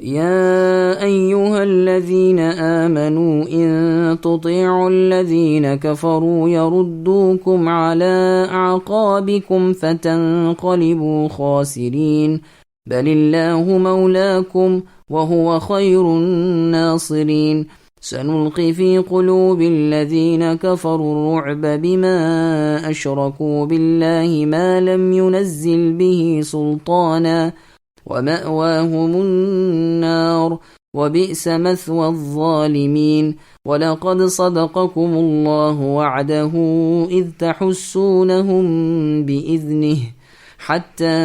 يا أيها الذين آمنوا إن تطيعوا الذين كفروا يردوكم على أعقابكم فتنقلبوا خاسرين بل الله مولاكم وهو خير الناصرين سنلقي في قلوب الذين كفروا الرعب بما أشركوا بالله ما لم ينزل به سلطانا ومأواهم النار وبئس مثوى الظالمين ولقد صدقكم الله وعده إذ تحسونهم بإذنه حتى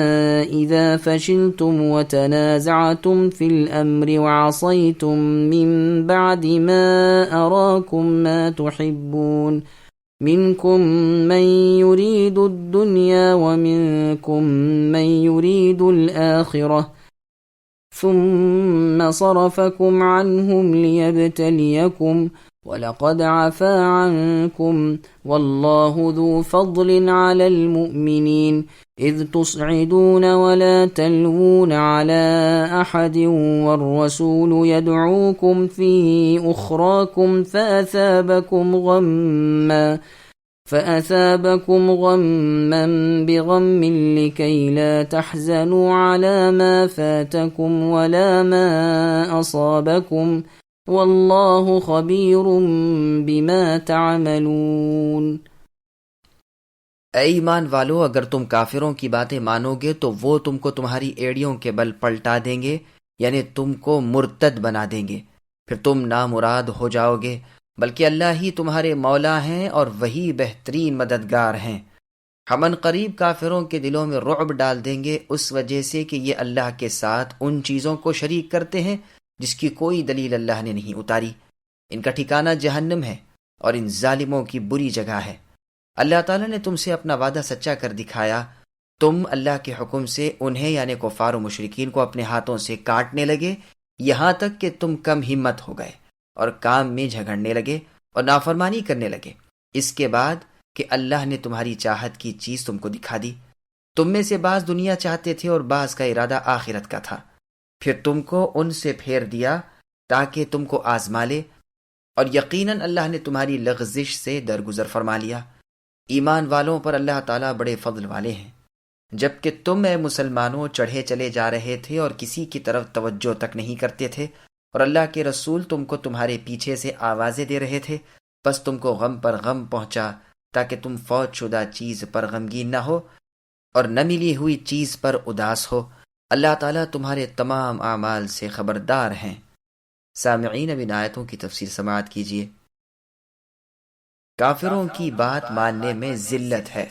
إذا فشلتم وتنازعتم في الأمر وعصيتم من بعد ما أراكم ما تحبون منكم من يريد الدنيا ومنكم من يريد الآخرة ثم صرفكم عنهم ليبتليكم ولقد عفا عنكم والله ذو فضل على المؤمنين إذ تصعدون ولا تلوون على أحد والرسول يدعوكم في أخراكم فأثابكم غما بغم لكي لا تحزنوا على ما فاتكم ولا ما أصابكم واللہ خبیر بما تعملون۔ اے ایمان والو، اگر تم کافروں کی باتیں مانو گے تو وہ تم کو تمہاری ایڑیوں کے بل پلٹا دیں گے، یعنی تم کو مرتد بنا دیں گے، پھر تم نامراد ہو جاؤ گے، بلکہ اللہ ہی تمہارے مولا ہیں اور وہی بہترین مددگار ہیں۔ ہم ان قریب کافروں کے دلوں میں رعب ڈال دیں گے اس وجہ سے کہ یہ اللہ کے ساتھ ان چیزوں کو شریک کرتے ہیں جس کی کوئی دلیل اللہ نے نہیں اتاری۔ ان کا ٹھکانہ جہنم ہے اور ان ظالموں کی بری جگہ ہے۔ اللہ تعالیٰ نے تم سے اپنا وعدہ سچا کر دکھایا، تم اللہ کے حکم سے انہیں یعنی کفار و مشرکین کو اپنے ہاتھوں سے کاٹنے لگے، یہاں تک کہ تم کم ہمت ہو گئے اور کام میں جھگڑنے لگے اور نافرمانی کرنے لگے، اس کے بعد کہ اللہ نے تمہاری چاہت کی چیز تم کو دکھا دی۔ تم میں سے بعض دنیا چاہتے تھے اور بعض کا ارادہ آخرت کا تھا، پھر تم کو ان سے پھیر دیا تاکہ تم کو آزما لے، اور یقیناً اللہ نے تمہاری لغزش سے درگزر فرما لیا۔ ایمان والوں پر اللہ تعالیٰ بڑے فضل والے ہیں۔ جبکہ تم اے مسلمانوں چڑھے چلے جا رہے تھے اور کسی کی طرف توجہ تک نہیں کرتے تھے، اور اللہ کے رسول تم کو تمہارے پیچھے سے آوازیں دے رہے تھے، بس تم کو غم پر غم پہنچا تاکہ تم فوت شدہ چیز پر غمگین نہ ہو اور نہ ملی ہوئی چیز پر اداس ہو۔ اللہ تعالیٰ تمہارے تمام اعمال سے خبردار ہیں۔ سامعین، اب ان آیتوں کی تفسیر سماعت کیجیے۔ کافروں کی بات ماننے میں ذلت ہے۔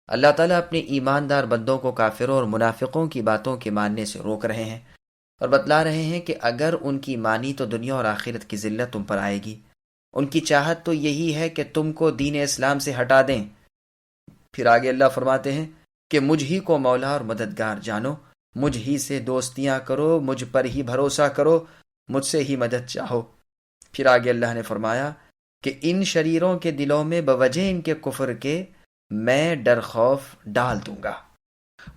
اللہ تعالیٰ اپنے ایماندار بندوں کو کافروں اور منافقوں کی باتوں کے ماننے سے روک رہے ہیں اور بتلا رہے ہیں کہ اگر ان کی مانی تو دنیا اور آخرت کی ذلت تم پر آئے گی۔ ان کی چاہت تو یہی ہے کہ تم کو دین اسلام سے ہٹا دیں۔ پھر آگے اللہ فرماتے ہیں کہ مجھ ہی کو مولا اور مددگار جانو، مجھ ہی سے دوستیاں کرو، مجھ پر ہی بھروسہ کرو، مجھ سے ہی مدد چاہو۔ پھر آگے اللہ نے فرمایا کہ ان شریروں کے دلوں میں بوجہ ان کے کفر کے میں ڈر خوف ڈال دوں گا۔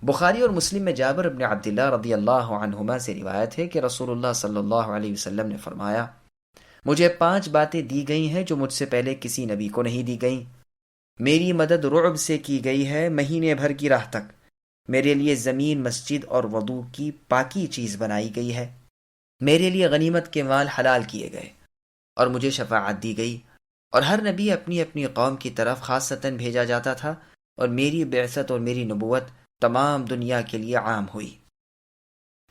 بخاری اور مسلم میں جابر بن عبداللہ رضی اللہ عنہما سے روایت ہے کہ رسول اللہ صلی اللہ علیہ وسلم نے فرمایا، مجھے 5 باتیں دی گئی ہیں جو مجھ سے پہلے کسی نبی کو نہیں دی گئیں۔ میری مدد رعب سے کی گئی ہے مہینے بھر کی راہ تک۔ میرے لیے زمین، مسجد اور وضو کی پاکی چیز بنائی گئی ہے۔ میرے لیے غنیمت کے مال حلال کیے گئے اور مجھے شفاعت دی گئی، اور ہر نبی اپنی اپنی قوم کی طرف خاصتاً بھیجا جاتا تھا، اور میری بعثت اور میری نبوت تمام دنیا کے لیے عام ہوئی۔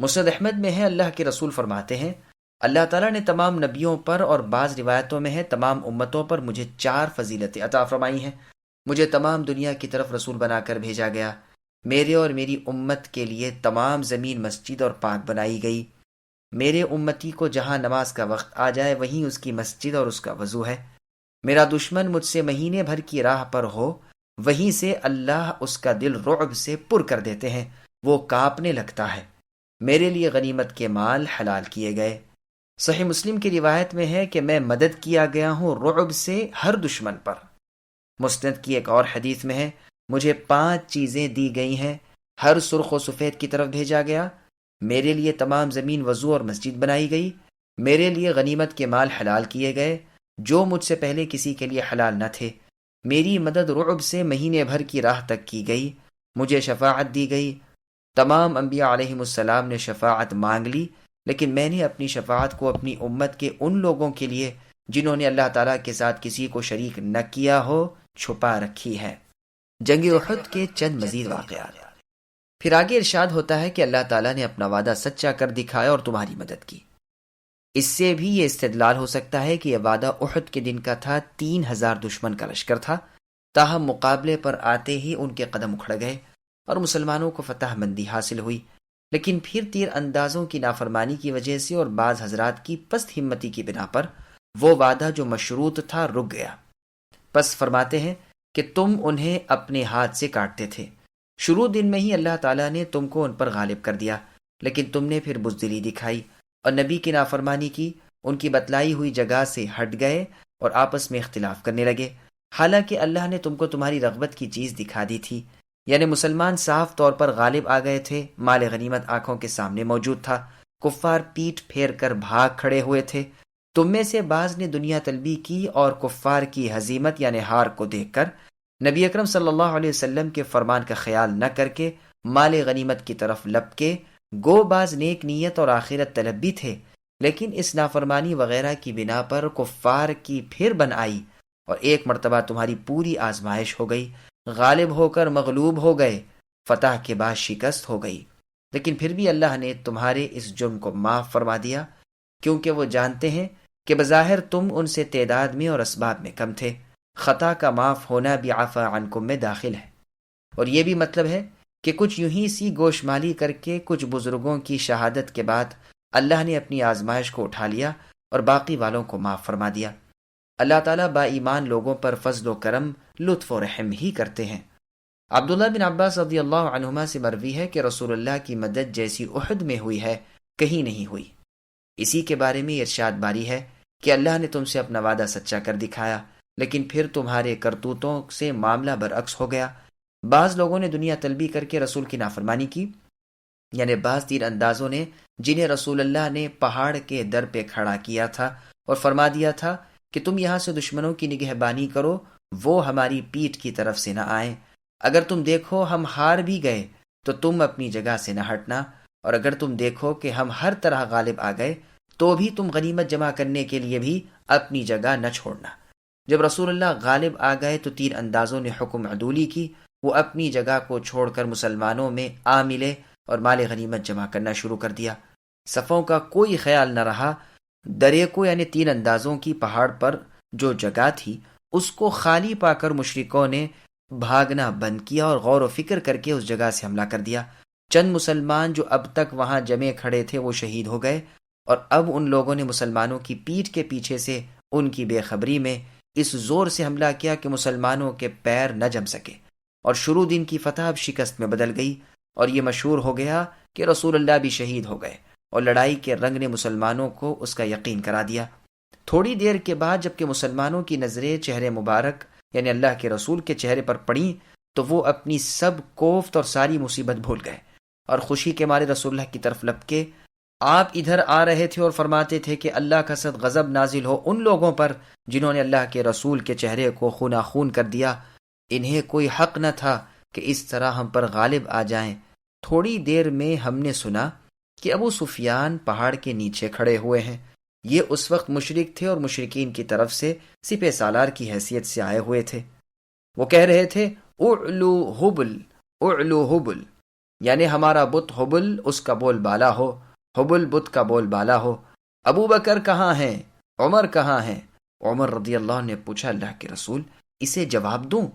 مسند احمد میں ہے، اللہ کے رسول فرماتے ہیں، اللہ تعالیٰ نے تمام نبیوں پر اور بعض روایتوں میں ہے تمام امتوں پر مجھے 4 فضیلتیں عطا فرمائی ہیں۔ مجھے تمام دنیا کی طرف رسول بنا کر بھیجا گیا۔ میرے اور میری امت کے لیے تمام زمین مسجد اور پاک بنائی گئی۔ میرے امتی کو جہاں نماز کا وقت آ جائے وہیں اس کی مسجد اور اس کا وضو ہے۔ میرا دشمن مجھ سے مہینے بھر کی راہ پر ہو، وہیں سے اللہ اس کا دل رعب سے پر کر دیتے ہیں، وہ کانپنے لگتا ہے۔ میرے لیے غنیمت کے مال حلال کیے گئے۔ صحیح مسلم کی روایت میں ہے کہ میں مدد کیا گیا ہوں رعب سے ہر دشمن پر۔ مسند کی ایک اور حدیث میں ہے، مجھے 5 چیزیں دی گئی ہیں، ہر سرخ و سفید کی طرف بھیجا گیا، میرے لیے تمام زمین وضو اور مسجد بنائی گئی، میرے لیے غنیمت کے مال حلال کیے گئے جو مجھ سے پہلے کسی کے لیے حلال نہ تھے، میری مدد رعب سے مہینے بھر کی راہ تک کی گئی، مجھے شفاعت دی گئی۔ تمام انبیاء علیہم السلام نے شفاعت مانگ لی، لیکن میں نے اپنی شفاعت کو اپنی امت کے ان لوگوں کے لیے جنہوں نے اللہ تعالیٰ کے ساتھ کسی کو شریک نہ کیا ہو چھپا رکھی ہے۔ جنگ احد کے چند مزید واقعات۔ پھر آگے ارشاد ہوتا ہے کہ اللہ تعالیٰ نے اپنا وعدہ سچا کر دکھایا اور تمہاری مدد کی۔ اس سے بھی یہ استدلال ہو سکتا ہے کہ یہ وعدہ احد کے دن کا تھا، 3000 دشمن کا لشکر تھا، تاہم مقابلے پر آتے ہی ان کے قدم اکھڑ گئے اور مسلمانوں کو فتح مندی حاصل ہوئی، لیکن پھر تیر اندازوں کی نافرمانی کی وجہ سے اور بعض حضرات کی پست ہمتی کی بنا پر وہ وعدہ جو مشروط تھا رک گیا۔ پس فرماتے ہیں کہ تم انہیں اپنے ہاتھ سے کاٹتے تھے، شروع دن میں ہی اللہ تعالیٰ نے تم کو ان پر غالب کر دیا، لیکن تم نے پھر بزدلی دکھائی اور نبی کی نافرمانی کی، ان کی بتلائی ہوئی جگہ سے ہٹ گئے اور آپس میں اختلاف کرنے لگے، حالانکہ اللہ نے تم کو تمہاری رغبت کی چیز دکھا دی تھی، یعنی مسلمان صاف طور پر غالب آ گئے تھے، مال غنیمت آنکھوں کے سامنے موجود تھا، کفار پیٹ پھیر کر بھاگ کھڑے ہوئے تھے۔ تم میں سے بعض نے دنیا طلبی کی اور کفار کی ہزیمت یعنی ہار کو دیکھ کر نبی اکرم صلی اللہ علیہ وسلم کے فرمان کا خیال نہ کر کے مال غنیمت کی طرف لپکے، گو بعض نیک نیت اور آخرت طلب بھی تھے، لیکن اس نافرمانی وغیرہ کی بنا پر کفار کی پھر بن آئی اور ایک مرتبہ تمہاری پوری آزمائش ہو گئی، غالب ہو کر مغلوب ہو گئے، فتح کے بعد شکست ہو گئی، لیکن پھر بھی اللہ نے تمہارے اس جرم کو معاف فرما دیا، کیونکہ وہ جانتے ہیں کہ بظاہر تم ان سے تعداد میں اور اسباب میں کم تھے۔ خطا کا معاف ہونا بھی عفا عنکم میں داخل ہے، اور یہ بھی مطلب ہے کہ کچھ یوں ہی سی گوشمالی کر کے کچھ بزرگوں کی شہادت کے بعد اللہ نے اپنی آزمائش کو اٹھا لیا اور باقی والوں کو معاف فرما دیا۔ اللہ تعالیٰ با ایمان لوگوں پر فضل و کرم، لطف و رحم ہی کرتے ہیں۔ عبداللہ بن عباس رضی اللہ عنہما سے مروی ہے کہ رسول اللہ کی مدد جیسی احد میں ہوئی ہے کہیں نہیں ہوئی۔ اسی کے بارے میں ارشاد باری ہے کہ اللہ نے تم سے اپنا وعدہ سچا کر دکھایا، لیکن پھر تمہارے کرتوتوں سے معاملہ برعکس ہو گیا۔ بعض لوگوں نے دنیا طلبی کر کے رسول کی نافرمانی کی، یعنی بعض تیر اندازوں نے جنہیں رسول اللہ نے پہاڑ کے در پہ کھڑا کیا تھا اور فرما دیا تھا کہ تم یہاں سے دشمنوں کی نگہبانی کرو، وہ ہماری پیٹھ کی طرف سے نہ آئیں، اگر تم دیکھو ہم ہار بھی گئے تو تم اپنی جگہ سے نہ ہٹنا، اور اگر تم دیکھو کہ ہم ہر طرح غالب آ گئے تو بھی تم غنیمت جمع کرنے کے لیے بھی اپنی جگہ نہ چھوڑنا۔ جب رسول اللہ غالب آ گئے تو تیر اندازوں نے حکم عدولی کی، وہ اپنی جگہ کو چھوڑ کر مسلمانوں میں آ ملے اور مال غنیمت جمع کرنا شروع کر دیا۔ صفوں کا کوئی خیال نہ رہا، درے کو یعنی تیر اندازوں کی پہاڑ پر جو جگہ تھی اس کو خالی پا کر مشرکوں نے بھاگنا بند کیا اور غور و فکر کر کے اس جگہ سے حملہ کر دیا۔ چند مسلمان جو اب تک وہاں جمے کھڑے تھے وہ شہید ہو گئے، اور اب ان لوگوں نے مسلمانوں کی پیٹھ کے پیچھے سے ان کی بے خبری میں اس زور سے حملہ کیا کہ مسلمانوں کے پیر نہ جم سکے، اور شروع دن کی فتح اب شکست میں بدل گئی، اور یہ مشہور ہو گیا کہ رسول اللہ بھی شہید ہو گئے، اور لڑائی کے رنگ نے مسلمانوں کو اس کا یقین کرا دیا۔ تھوڑی دیر کے بعد جب کہ مسلمانوں کی نظریں چہرے مبارک یعنی اللہ کے رسول کے چہرے پر پڑیں تو وہ اپنی سب کوفت اور ساری مصیبت بھول گئے اور خوشی کے مارے رسول اللہ کی طرف لپکے۔ آپ ادھر آ رہے تھے اور فرماتے تھے کہ اللہ کا سخت غضب نازل ہو ان لوگوں پر جنہوں نے اللہ کے رسول کے چہرے کو خونا خون کر دیا، انہیں کوئی حق نہ تھا کہ اس طرح ہم پر غالب آ جائیں۔ تھوڑی دیر میں ہم نے سنا کہ ابو سفیان پہاڑ کے نیچے کھڑے ہوئے ہیں۔ یہ اس وقت مشرک تھے اور مشرکین کی طرف سے سپہ سالار کی حیثیت سے آئے ہوئے تھے۔ وہ کہہ رہے تھے اعلو حبل، اعلو حبل، یعنی ہمارا بت حبل اس کا بول بالا ہو، حبل بت کا بول بالا ہو۔ ابو بکر کہاں ہیں؟ عمر کہاں ہیں؟ عمر رضی اللہ عنہ نے پوچھا اللہ کے رسول اسے جواب دوں؟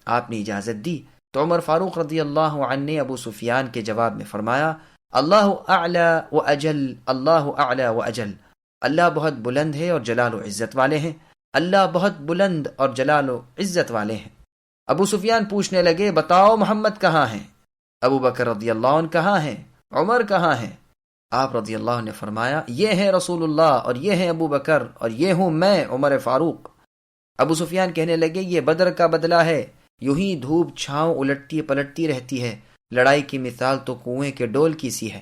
آپ نے اجازت دی تو عمر فاروق رضی اللہ عنہ نے ابو سفیان کے جواب میں فرمایا اللہ اعلی و اجل، اللہ اعلی و اجل، اللہ بہت بلند ہے اور جلال و عزت والے ہیں، اللہ بہت بلند اور جلال و عزت والے ہیں۔ ابو سفیان پوچھنے لگے بتاؤ محمد کہاں ہیں؟ ابو بکر رضی اللہ عنہ کہاں ہیں؟ عمر کہاں ہیں؟ آپ رضی اللہ عنہ نے فرمایا یہ ہیں رسول اللہ اور یہ ہیں ابو بکر اور یہ ہوں میں عمر فاروق۔ ابو سفیان کہنے لگے یہ بدر کا بدلہ ہے، یوں ہی دھوپ چھاؤں الٹتی پلٹتی رہتی ہے، لڑائی کی مثال تو کنویں کے ڈول کی سی ہے۔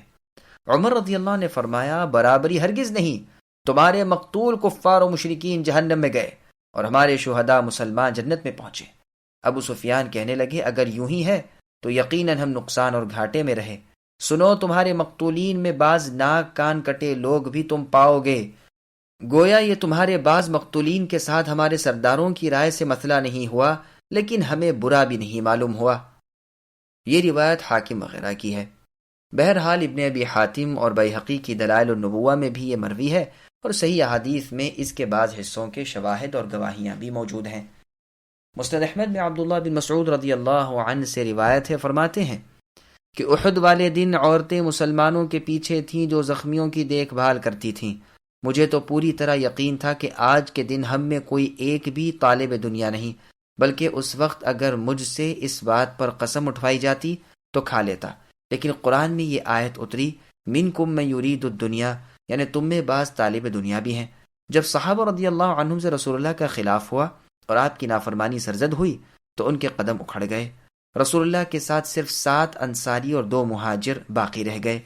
عمر رضی اللہ عنہ نے فرمایا برابری ہرگز نہیں، تمہارے مقتول کفار و مشرکین جہنم میں گئے اور ہمارے شہداء مسلمان جنت میں پہنچے۔ ابو سفیان کہنے لگے اگر یوں ہی ہے تو یقیناً ہم نقصان اور گھاٹے میں رہے۔ سنو تمہارے مقتولین میں بعض ناک کان کٹے لوگ بھی تم پاؤ گے، گویا یہ تمہارے بعض مقتولین کے ساتھ ہمارے سرداروں کی رائے سے مسئلہ نہیں ہوا، لیکن ہمیں برا بھی نہیں معلوم ہوا۔ یہ روایت حاکم وغیرہ کی ہے۔ بہرحال ابن ابی حاتم اور بیہقی کی دلائل النبوہ میں بھی یہ مروی ہے، اور صحیح احادیث میں اس کے بعض حصوں کے شواہد اور گواہیاں بھی موجود ہیں۔ مسند احمد میں عبداللہ بن مسعود رضی اللہ عنہ سے روایت ہے، فرماتے ہیں کہ احد والے دن عورتیں مسلمانوں کے پیچھے تھیں جو زخمیوں کی دیکھ بھال کرتی تھیں۔ مجھے تو پوری طرح یقین تھا کہ آج کے دن ہم میں کوئی ایک بھی طالب دنیا نہیں، بلکہ اس وقت اگر مجھ سے اس بات پر قسم اٹھوائی جاتی تو کھا لیتا، لیکن قرآن میں یہ آیت اتری منکم من یرید الدنیا، یعنی تم میں بعض طالب دنیا بھی ہیں۔ جب صحابہ رضی اللہ عنہم سے رسول اللہ کا خلاف ہوا اور آپ کی نافرمانی سرزد ہوئی تو ان کے قدم اکھڑ گئے۔ رسول اللہ کے ساتھ صرف 7 انصاری اور 2 مہاجر باقی رہ گئے۔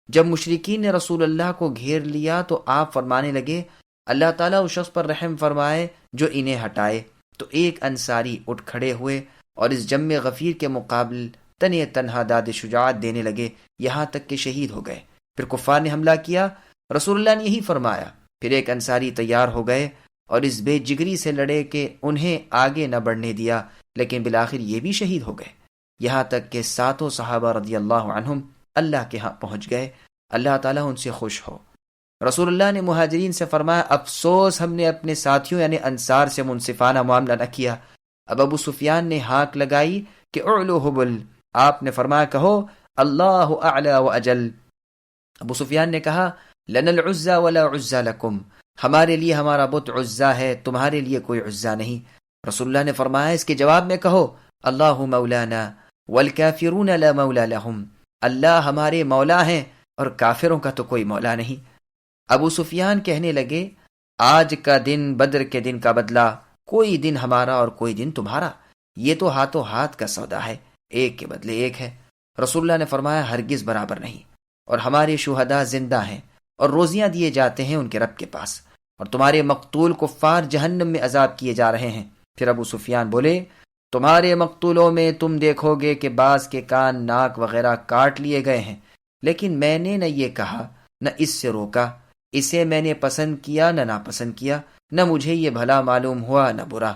جب مشرکین نے رسول اللہ کو گھیر لیا تو آپ فرمانے لگے اللہ تعالیٰ اس شخص پر رحم فرمائے جو انہیں ہٹائے۔ تو ایک انصاری اٹھ کھڑے ہوئے اور اس جم غفیر کے مقابل تنے تنہا داد شجاعت دینے لگے، یہاں تک کہ شہید ہو گئے۔ پھر کفار نے حملہ کیا، رسول اللہ نے یہی فرمایا۔ پھر ایک انصاری تیار ہو گئے اور اس بے جگری سے لڑے کہ انہیں آگے نہ بڑھنے دیا، لیکن بالآخر یہ بھی شہید ہو گئے، یہاں تک کہ 7 صحابہ رضی اللہ عنہم اللہ کے ہاں پہنچ گئے، اللہ تعالیٰ ان سے خوش ہو۔ رسول اللہ نے مہاجرین سے فرمایا افسوس ہم نے اپنے ساتھیوں یعنی انصار سے منصفانہ معاملہ نہ کیا۔ اب ابو سفیان نے ہانک لگائی کہ اعلو حبل، آپ نے فرمایا کہو اللہ اعلی و اجل۔ ابو سفیان نے کہا لنا العزى ولا عزى لكم، ہمارے لیے ہمارا بت عزا ہے، تمہارے لیے کوئی عزا نہیں۔ رسول اللہ نے فرمایا اس کے جواب میں کہو اللہ مولانا والکافرون لا مولا لهم، اللہ ہمارے مولا ہیں اور کافروں کا تو کوئی مولا نہیں۔ ابو سفیان کہنے لگے آج کا دن بدر کے دن کا بدلہ، کوئی دن ہمارا اور کوئی دن تمہارا، یہ تو ہاتھوں ہاتھ کا سودا ہے، ایک کے بدلے ایک ہے۔ رسول اللہ نے فرمایا ہرگز برابر نہیں، اور ہمارے شہداء زندہ ہیں اور روزیاں دیے جاتے ہیں ان کے رب کے پاس، اور تمہارے مقتول کفار جہنم میں عذاب کیے جا رہے ہیں۔ پھر ابو سفیان بولے تمہارے مقتولوں میں تم دیکھو گے کہ بعض کے کان ناک وغیرہ کاٹ لیے گئے ہیں، لیکن میں نے نہ یہ کہا نہ اس سے روکا، اسے میں نے پسند کیا نہ ناپسند کیا، نہ مجھے یہ بھلا معلوم ہوا نہ برا۔